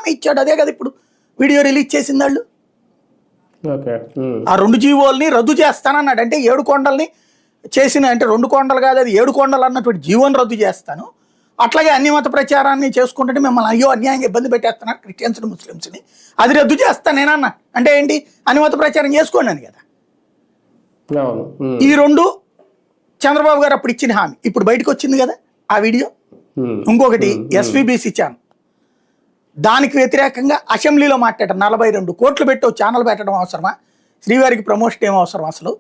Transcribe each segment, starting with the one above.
హామీ ఇచ్చాడు. అదే కదా ఇప్పుడు వీడియో రిలీజ్ చేసింది వాళ్ళు. ఆ 2 జీవోల్ని రద్దు చేస్తానన్నాడు. అంటే 7 కొండల్ని చేసిన, అంటే 2 కొండలు కాదు అది 7 కొండలు అన్నటువంటి జీవోని రద్దు చేస్తాను, అట్లాగే అన్ని మత ప్రచారాన్ని చేసుకుంటే మిమ్మల్ని అయ్యో అన్యాయంగా ఇబ్బంది పెట్టేస్తున్నారు క్రిస్టియన్స్ని ముస్లిమ్స్ని, అది రద్దు చేస్తాను నేనన్నా. అంటే ఏంటి, అన్ని మత ప్రచారం చేసుకోండి అని కదా. ఈ 2 చంద్రబాబు గారు అప్పుడు ఇచ్చిన హామీ ఇప్పుడు బయటకు వచ్చింది కదా ఆ వీడియో. ఇంకొకటి ఎస్వీబీసీ ఛానల్, దానికి వ్యతిరేకంగా అసెంబ్లీలో మాట్లాడారు. 42 కోట్లు పెట్టి ఛానల్ పెట్టడం అవసరమా, శ్రీవారికి ప్రమోషన్ ఏం అవసరం అసలు,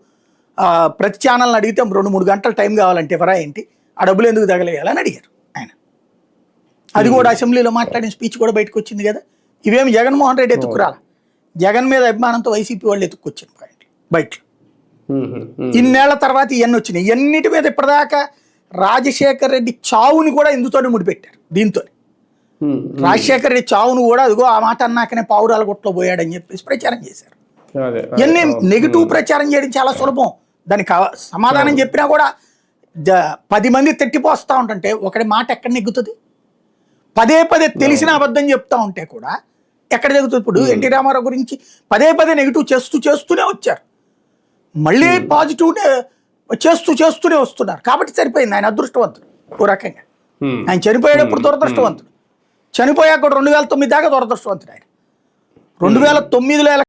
ప్రతి ఛానల్ని అడిగితే 2-3 గంటలు టైం కావాలంటే ఎవరా ఏంటి, ఆ డబ్బులు ఎందుకు తగలేయాలని అడిగారు ఆయన. అది కూడా అసెంబ్లీలో మాట్లాడిన స్పీచ్ కూడా బయటకు వచ్చింది కదా. ఇవేమి జగన్మోహన్ రెడ్డి ఎత్తుకురాల, జగన్ మీద అభిమానంతో వైసీపీ వాళ్ళు ఎత్తుకొచ్చిన పాయింట్ బయట. ఇన్నేళ్ల తర్వాత ఇవన్నీ వచ్చినాయి. ఇవన్నిటి మీద ఇప్పటిదాకా రాజశేఖర్ రెడ్డి చావుని కూడా ఇందుతోనే ముడిపెట్టారు. దీంతో రాజశేఖర్ రెడ్డి చావును కూడా అదిగో ఆ మాట అన్నాకనే పావురాల గుట్టలో పోయాడని చెప్పేసి ప్రచారం చేశారు. ఇవన్నీ నెగిటివ్ ప్రచారం చేయడం చాలా సులభం. దానికి సమాధానం చెప్పినా కూడా 10 మంది తిట్టిపోస్తూ ఉంటుంటే ఒకటి మాట ఎక్కడ నెగ్గుతుంది? పదే తెలిసిన అబద్ధం చెప్తా ఉంటే కూడా ఎక్కడ జరుగుతుంది? ఇప్పుడు ఎన్టీ రామారావు గురించి పదే నెగిటివ్ చేస్తూనే వచ్చారు, మళ్ళీ పాజిటివ్ చేస్తూనే వస్తున్నారు. కాబట్టి సరిపోయింది. ఆయన అదృష్టవంతుడు ఓ రకంగా. ఆయన చనిపోయేటప్పుడు దురదృష్టవంతుడు, చనిపోయాక కూడా 2009 దాకా దురదృష్టవంతుడు ఆయన. 2009లో